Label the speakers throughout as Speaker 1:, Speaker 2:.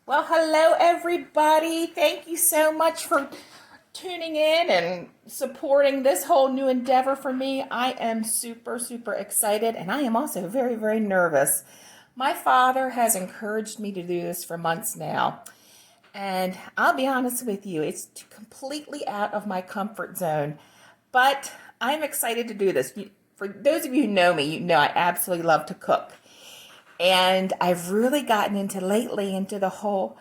Speaker 1: Well, hello everybody. Thank you so much for tuning in and supporting this whole new endeavor for me. I am super excited and I am also very nervous. My father has encouraged me to do this for months now. And I'll be honest with you, it's completely out of my comfort zone. But I'm excited to do this. For those of you who know me, you know I absolutely love to cook. And I've really gotten into the whole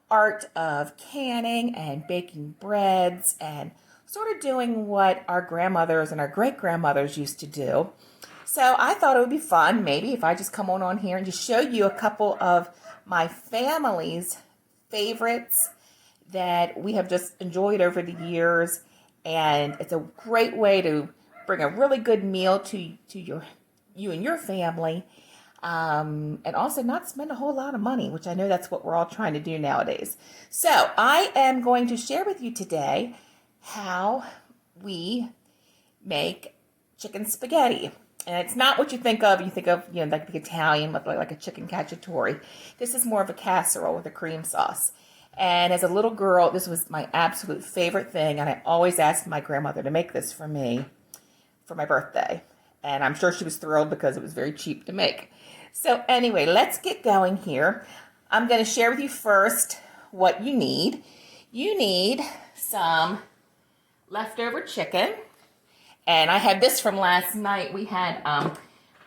Speaker 1: art of canning and baking breads and sort of doing what our grandmothers and our great grandmothers used to do. So I thought it would be fun maybe if I just come on here and just show you a couple of my family's favorites that we have just enjoyed over the years. And it's a great way to bring a really good meal to you and your family, and also not spend a whole lot of money, which I know that's what we're all trying to do nowadays. So I am going to share with you today how we make chicken spaghetti. And it's not what you think of. You think of, like the Italian with like a chicken cacciatore. This is more of a casserole with a cream sauce. And as a little girl, this was my absolute favorite thing. And I always asked my grandmother to make this for me for my birthday. And I'm sure she was thrilled because it was very cheap to make. So anyway, let's get going here. I'm going to share with you first what you need. You need some leftover chicken. And I had this from last night. We had a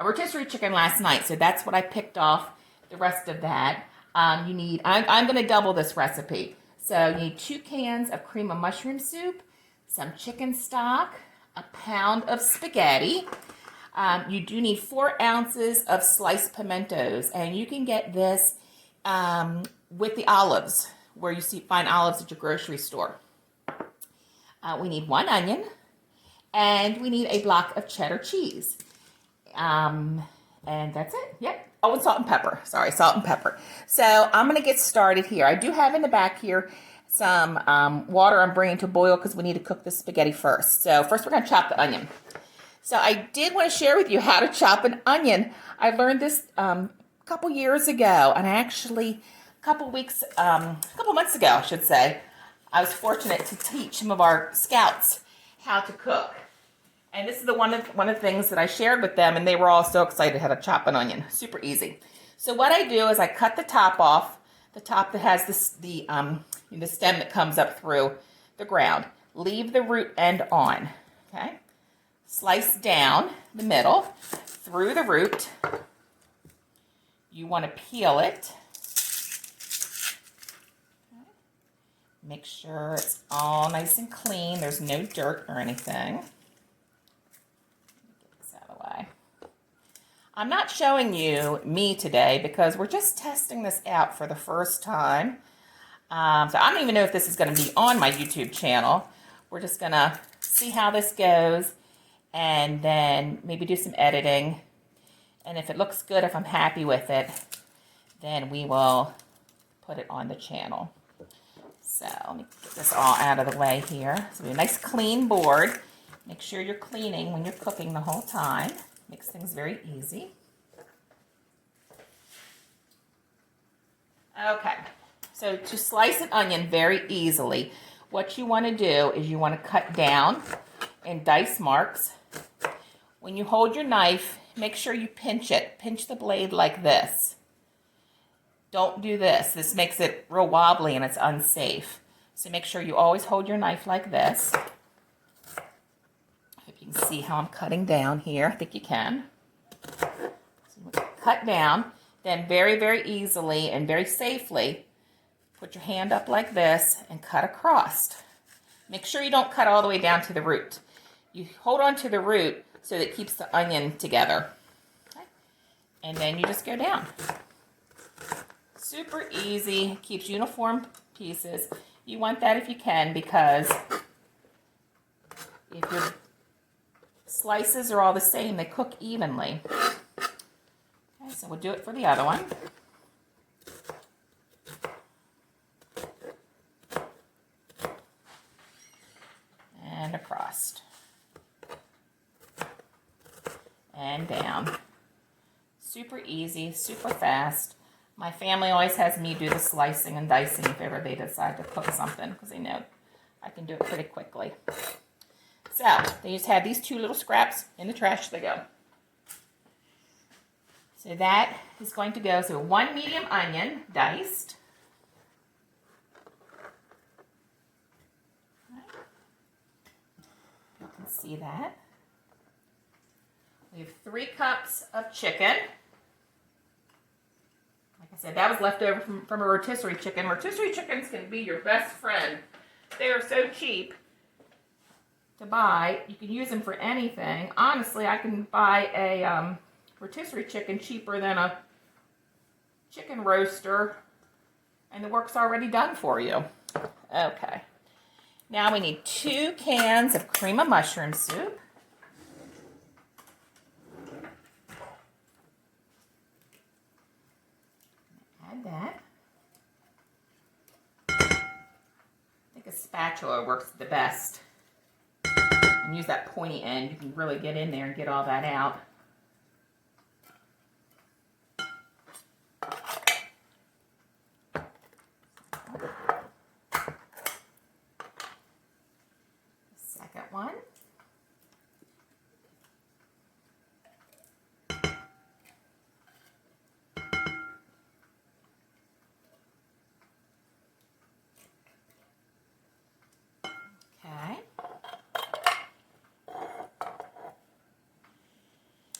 Speaker 1: rotisserie chicken last night, so that's what I picked off the rest of that. I'm going to double this recipe. So you need 2 cans of cream of mushroom soup, some chicken stock, a pound of spaghetti. You do need 4 ounces of sliced pimentos, and you can get this with the olives, where you find olives at your grocery store. We need 1 onion, and we need a block of cheddar cheese. And that's it. Yep. Oh, and salt and pepper. Sorry, salt and pepper. So I'm going to get started here. I do have in the back here some water I'm bringing to boil because we need to cook the spaghetti first. So first we're going to chop the onion. So I did want to share with you how to chop an onion. I learned this a couple years ago, and a couple months ago, I should say, I was fortunate to teach some of our scouts how to cook. And this is one of the things that I shared with them, and they were all so excited how to chop an onion. Super easy. So what I do is I cut the top off, the top that has the stem that comes up through the ground. Leave the root end on. Okay. Slice down the middle through the root. You want to peel it. Okay. Make sure it's all nice and clean. There's no dirt or anything. Get this out of the way. I'm not showing you me today because we're just testing this out for the first time. So I don't even know if this is going to be on my YouTube channel. We're just going to see how this goes, and then maybe do some editing. And if it looks good, if I'm happy with it, then we will put it on the channel. So let me get this all out of the way here. So we have a nice clean board. Make sure you're cleaning when you're cooking the whole time. Makes things very easy. Okay, so to slice an onion very easily, what you want to do is you want to cut down in dice marks. When you hold your knife, make sure you pinch it. Pinch the blade like this. Don't do this. This makes it real wobbly and it's unsafe. So make sure you always hold your knife like this. I hope you can see how I'm cutting down here. I think you can. So cut down, then very easily and very safely, put your hand up like this and cut across. Make sure you don't cut all the way down to the root. You hold on to the root so that it keeps the onion together. Okay. And then you just go down. Super easy, keeps uniform pieces. You want that if you can, because if your slices are all the same, they cook evenly. Okay, so we'll do it for the other one. And across. And down. Super easy, super fast. My family always has me do the slicing and dicing if ever they decide to cook something, because they know I can do it pretty quickly. So they just have these 2 little scraps. In the trash they go. So that is going to go. So 1 medium onion diced. You can see that. We have 3 cups of chicken. Like I said, that was left over from a rotisserie chicken. Rotisserie chickens can be your best friend. They are so cheap to buy. You can use them for anything. Honestly, I can buy a rotisserie chicken cheaper than a chicken roaster, and the work's already done for you. Okay. Now we need 2 cans of cream of mushroom soup. Add that. I think a spatula works the best. And use that pointy end. You can really get in there and get all that out. Second one. Okay.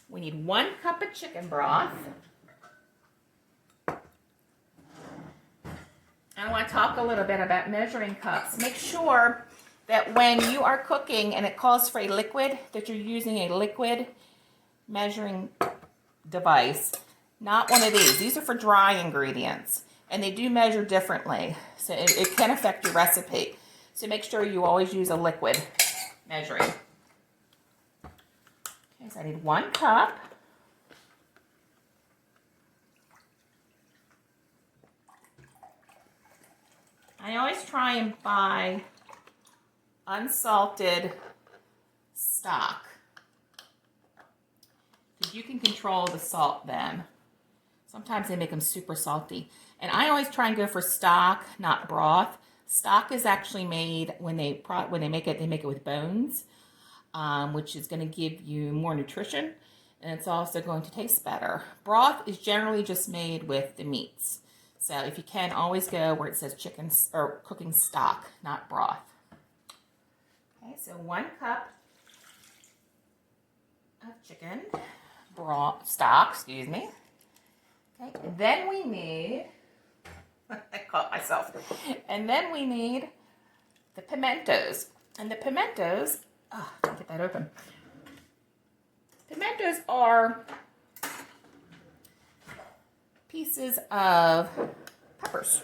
Speaker 1: We need 1 cup of chicken broth. I want to talk a little bit about measuring cups. Make sure that when you are cooking and it calls for a liquid, that you're using a liquid measuring device, not one of these. These are for dry ingredients, and they do measure differently, so it can affect your recipe. So make sure you always use a liquid measuring. Okay, so I need 1 cup. I always try and buy unsalted stock, because you can control the salt then. Sometimes they make them super salty. And I always try and go for stock, not broth. Stock is actually made when they make it with bones, which is going to give you more nutrition, and it's also going to taste better. Broth is generally just made with the meats. So if you can, always go where it says chicken or cooking stock, not broth. Okay, so 1 cup of chicken broth stock, excuse me. Okay, and then we need, I caught myself. And then we need the pimentos. And the pimentos, let me get that open. Pimentos are pieces of peppers.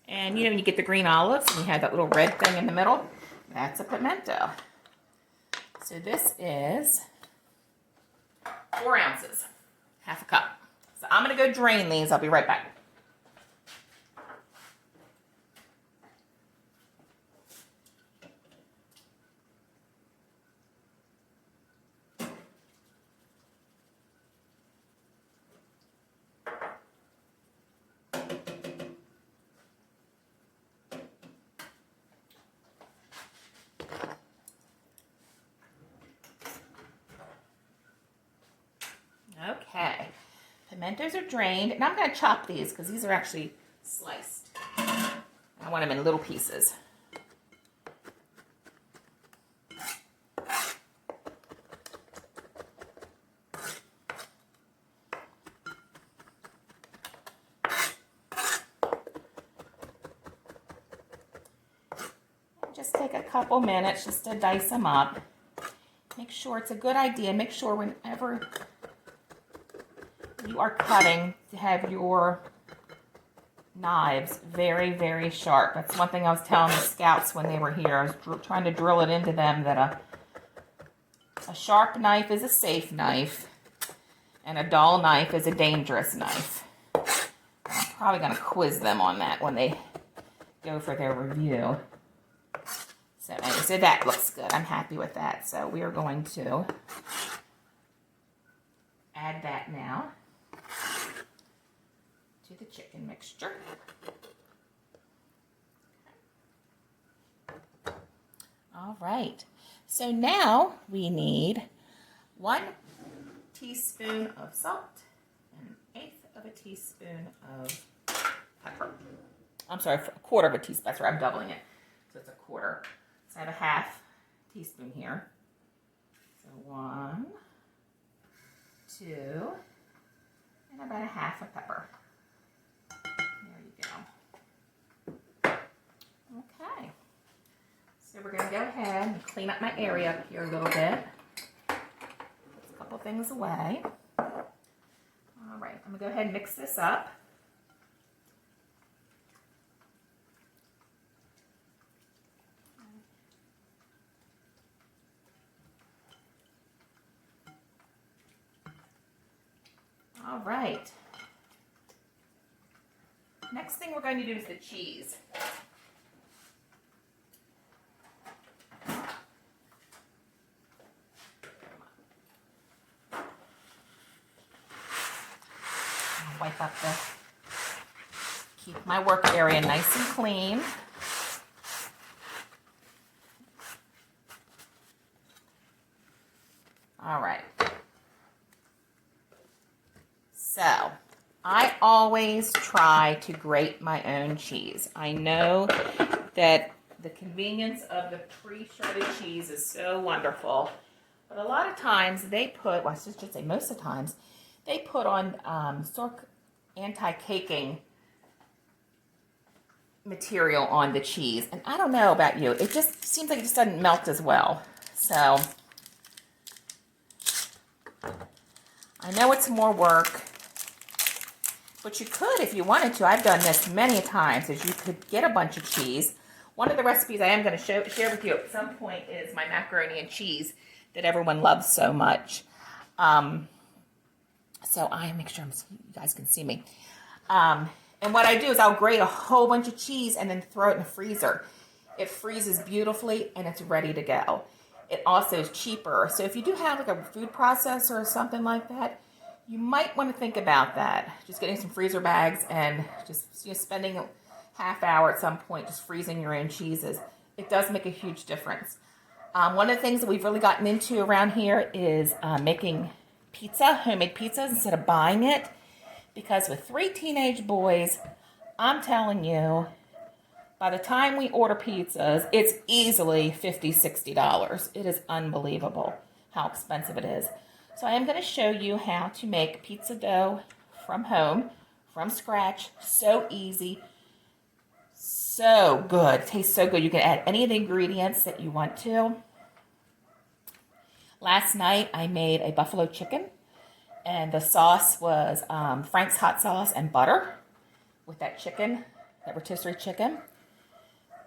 Speaker 1: And you know when you get the green olives and you have that little red thing in the middle? That's a pimento. So this is 4 ounces, half a cup. So I'm going to go drain these. I'll be right back. Okay, pimentos are drained, and I'm going to chop these because these are actually sliced. I want them in little pieces. Just take a couple minutes just to dice them up. Make sure it's a good idea. Make sure whenever you are cutting to have your knives very, very sharp. That's one thing I was telling the scouts when they were here. I was trying to drill it into them that a sharp knife is a safe knife and a dull knife is a dangerous knife. I'm probably going to quiz them on that when they go for their review. So anyway, so that looks good. I'm happy with that. So we are going to add that now. to the chicken mixture. All right, so now we need 1 teaspoon of salt and 1/8 of a teaspoon of pepper. I'm sorry, a 1/4 of a teaspoon. That's right, I'm doubling it. So it's a 1/4. So I have a 1/2 teaspoon here. So 1, 2, and about a 1/2 of pepper. There you go. Okay. So we're going to go ahead and clean up my area up here a little bit. Put a couple things away. All right, I'm going to go ahead and mix this up. All right. Next thing we're going to do is the cheese. I'll wipe up keep my work area nice and clean. All right. So, I always try to grate my own cheese. I know that the convenience of the pre-shredded cheese is so wonderful, but a lot of times they put, well, I should say most of the times, they put on anti-caking material on the cheese, and I don't know about you, it just seems like it just doesn't melt as well. So, I know it's more work, but you could if you wanted to. I've done this many times, is you could get a bunch of cheese. One of the recipes I am going to share with you at some point is my macaroni and cheese that everyone loves so much. So I make sure you guys can see me. And what I do is I'll grate a whole bunch of cheese and then throw it in the freezer. It freezes beautifully and it's ready to go. It also is cheaper. So if you do have like a food processor or something like that, you might want to think about that. Just getting some freezer bags and just spending a half hour at some point just freezing your own cheeses. It does make a huge difference. One of the things that we've really gotten into around here is making pizza, homemade pizzas instead of buying it. Because with 3 teenage boys, I'm telling you, by the time we order pizzas, it's easily $50, $60. It is unbelievable how expensive it is. So I am going to show you how to make pizza dough from home, from scratch. So easy, so good. It tastes so good. You can add any of the ingredients that you want to. Last night I made a buffalo chicken, and the sauce was Frank's hot sauce and butter with that chicken, that rotisserie chicken.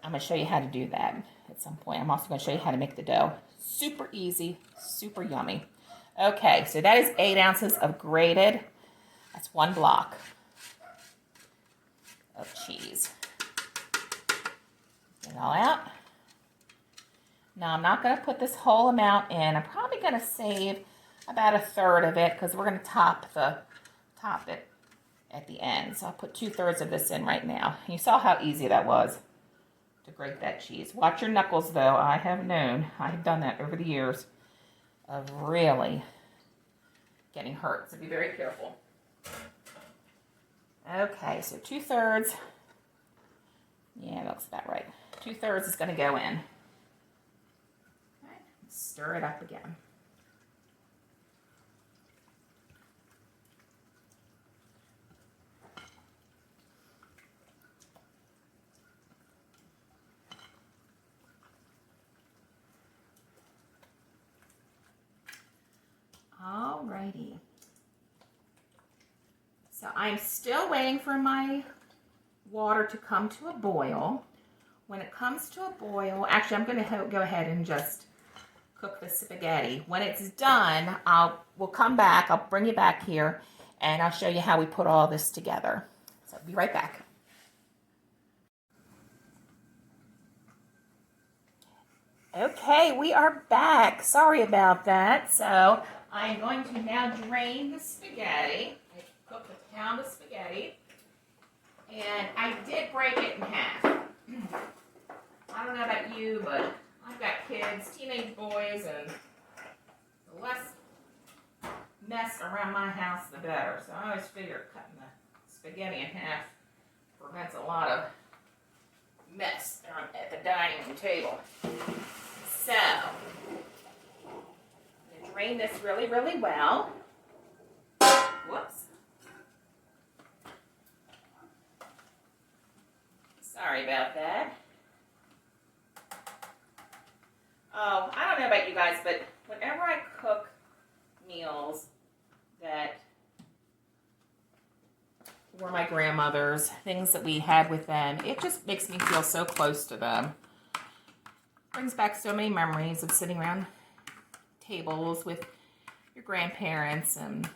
Speaker 1: I'm going to show you how to do that at some point. I'm also going to show you how to make the dough. Super easy, super yummy. Okay, so that is 8 ounces of grated, that's 1 block of cheese. Get it all out. Now I'm not going to put this whole amount in. I'm probably going to save about 1/3 of it because we're going to top it at the end. So I'll put 2/3 of this in right now. You saw how easy that was to grate that cheese. Watch your knuckles though. I have done that over the years of really getting hurt, so be very careful. Okay, so 2/3, yeah, that looks about right. 2/3 is going to go in. Right, stir it up again. Alrighty. So I'm still waiting for my water to come to a boil. When it comes to a boil, actually I'm going to go ahead and just cook the spaghetti. When it's done, we'll come back. I'll bring you back here and I'll show you how we put all this together. So I'll be right back. Okay, we are back. Sorry about that. So I'm going to now drain the spaghetti. I cooked a pound of spaghetti. And I did break it in half. I don't know about you, but I've got kids, teenage boys, and the less mess around my house, the better. So I always figure cutting the spaghetti in half prevents a lot of mess at the dining room table. So, I'm going to drain this really, really well. Whoops. Sorry about that. Oh, I don't know about you guys, but whenever I cook meals that were my grandmother's, things that we had with them, it just makes me feel so close to them. Brings back so many memories of sitting around tables with your grandparents and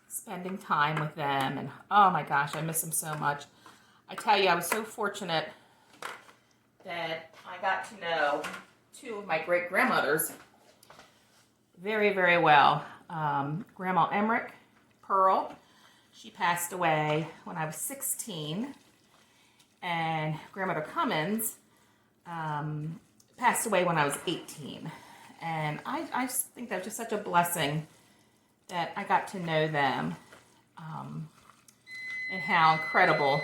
Speaker 1: spending time with them. And oh my gosh, I miss them so much. I tell you, I was so fortunate that I got to know two of my great-grandmothers very, very well. Grandma Emmerich Pearl, she passed away when I was 16, and Grandmother Cummins passed away when I was 18. And I just think that was just such a blessing that I got to know them, and how incredible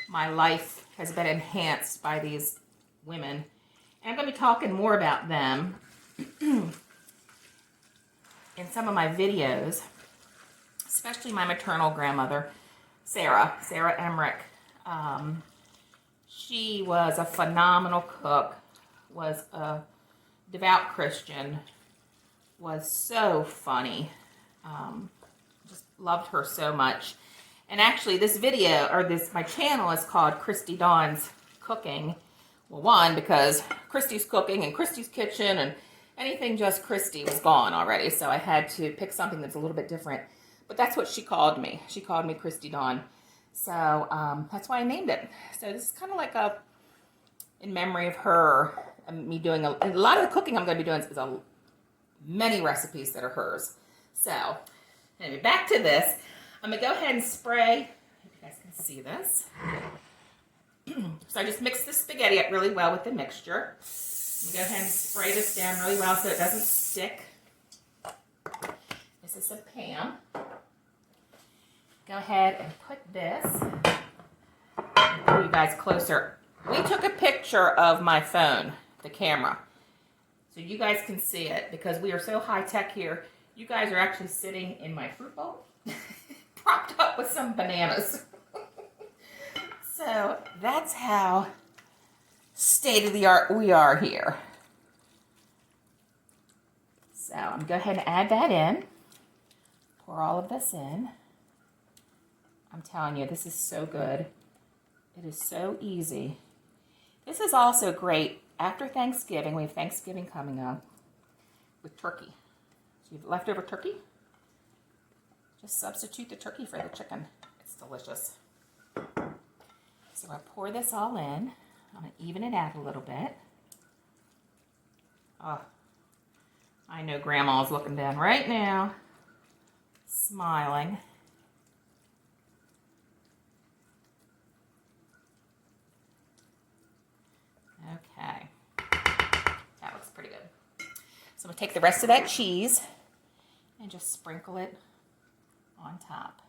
Speaker 1: my life has been enhanced by these women. And I'm going to be talking more about them in some of my videos, especially my maternal grandmother, Sarah Emmerich. She was a phenomenal cook, was a devout Christian, was so funny. Just loved her so much. And actually this video, or my channel is called Christy Dawn's Cooking. Well, one, because Christy's cooking and Christy's kitchen and anything just Christy was gone already. So I had to pick something that's a little bit different. But that's what she called me. She called me Christy Dawn. So that's why I named it. So this is kind of like in memory of her, and me doing a lot of the cooking I'm going to be doing is many recipes that are hers. So anyway, back to this. I'm going to go ahead and spray. If you guys can see this. So I just mixed the spaghetti up really well with the mixture. I'm going to go ahead and spray this down really well so it doesn't stick. This is a pan. Go ahead and put this. Pull you guys closer. We took a picture of my phone, the camera, so you guys can see it because we are so high tech here. You guys are actually sitting in my fruit bowl, propped up with some bananas. So that's how state of the art we are here. So I'm going to go ahead and add that in. Pour all of this in. I'm telling you, this is so good. It is so easy. This is also great after Thanksgiving. We have Thanksgiving coming up with turkey. So you have leftover turkey. Just substitute the turkey for the chicken. It's delicious. So I pour this all in. I'm going to even it out a little bit. Oh, I know Grandma's looking down right now, smiling. Okay, that looks pretty good. So I'm going to take the rest of that cheese and just sprinkle it on top.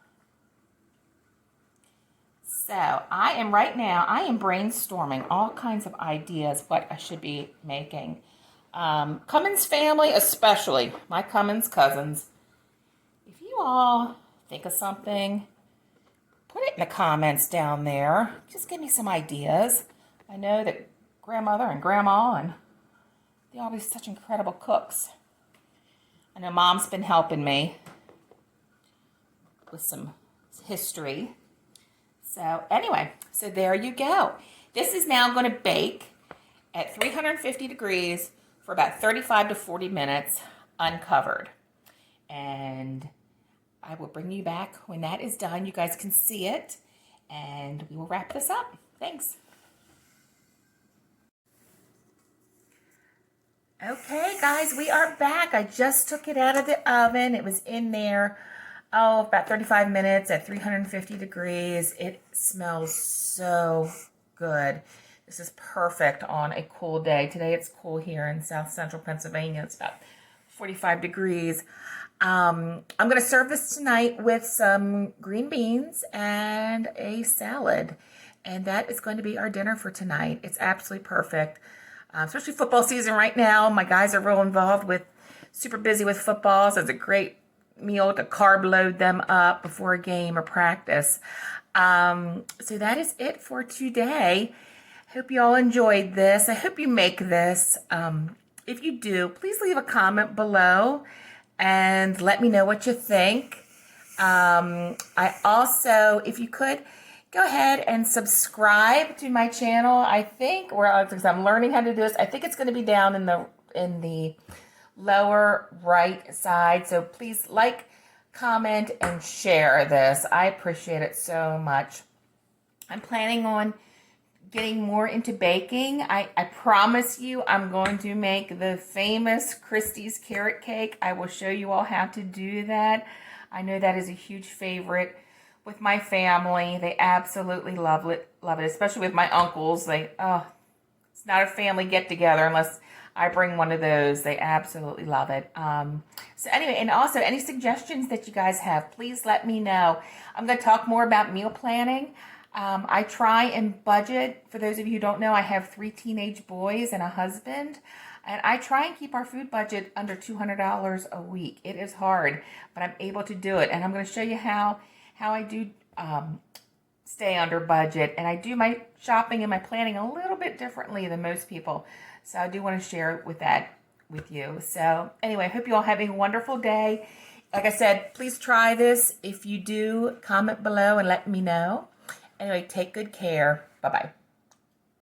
Speaker 1: So I am brainstorming all kinds of ideas what I should be making. Cummins family especially, my Cummins cousins, if you all think of something, put it in the comments down there. Just give me some ideas. I know that grandmother and grandma, and they're always such incredible cooks. I know Mom's been helping me with some history. So anyway, so there you go. This is now going to bake at 350 degrees for about 35 to 40 minutes uncovered. And I will bring you back when that is done. You guys can see it, and we will wrap this up. Thanks. Okay, guys, we are back. I just took it out of the oven. It was in there Oh, about 35 minutes at 350 degrees. It smells so good. This is perfect on a cool day. Today it's cool here in South Central Pennsylvania. It's about 45 degrees. I'm going to serve this tonight with some green beans and a salad. And that is going to be our dinner for tonight. It's absolutely perfect. Especially football season right now. My guys are real involved with, super busy with football. So it's a great meal to carb load them up before a game or practice. So that is it for today. Hope you all enjoyed this. I hope you make this. If you do, please leave a comment below and let me know what you think. I also, if you could, go ahead and subscribe to my channel. I think, because I'm learning how to do this, I think it's going to be down in the lower right side. So please like, comment, and share this. I appreciate it so much. I'm planning on getting more into baking. I promise you I'm going to make the famous Christie's carrot cake. I will show you all how to do that. I know that is a huge favorite with my family. They absolutely love it, especially with my uncles. It's not a family get-together unless I bring one of those. They absolutely love it. So anyway, and also any suggestions that you guys have, please let me know. I'm going to talk more about meal planning. I try and budget. For those of you who don't know, I have 3 teenage boys and a husband. And I try and keep our food budget under $200 a week. It is hard, but I'm able to do it. And I'm going to show you how I do stay under budget. And I do my shopping and my planning a little bit differently than most people. So I do want to share with you. So anyway, I hope you all have a wonderful day. Like I said, please try this. If you do, comment below and let me know. Anyway, take good care. Bye-bye.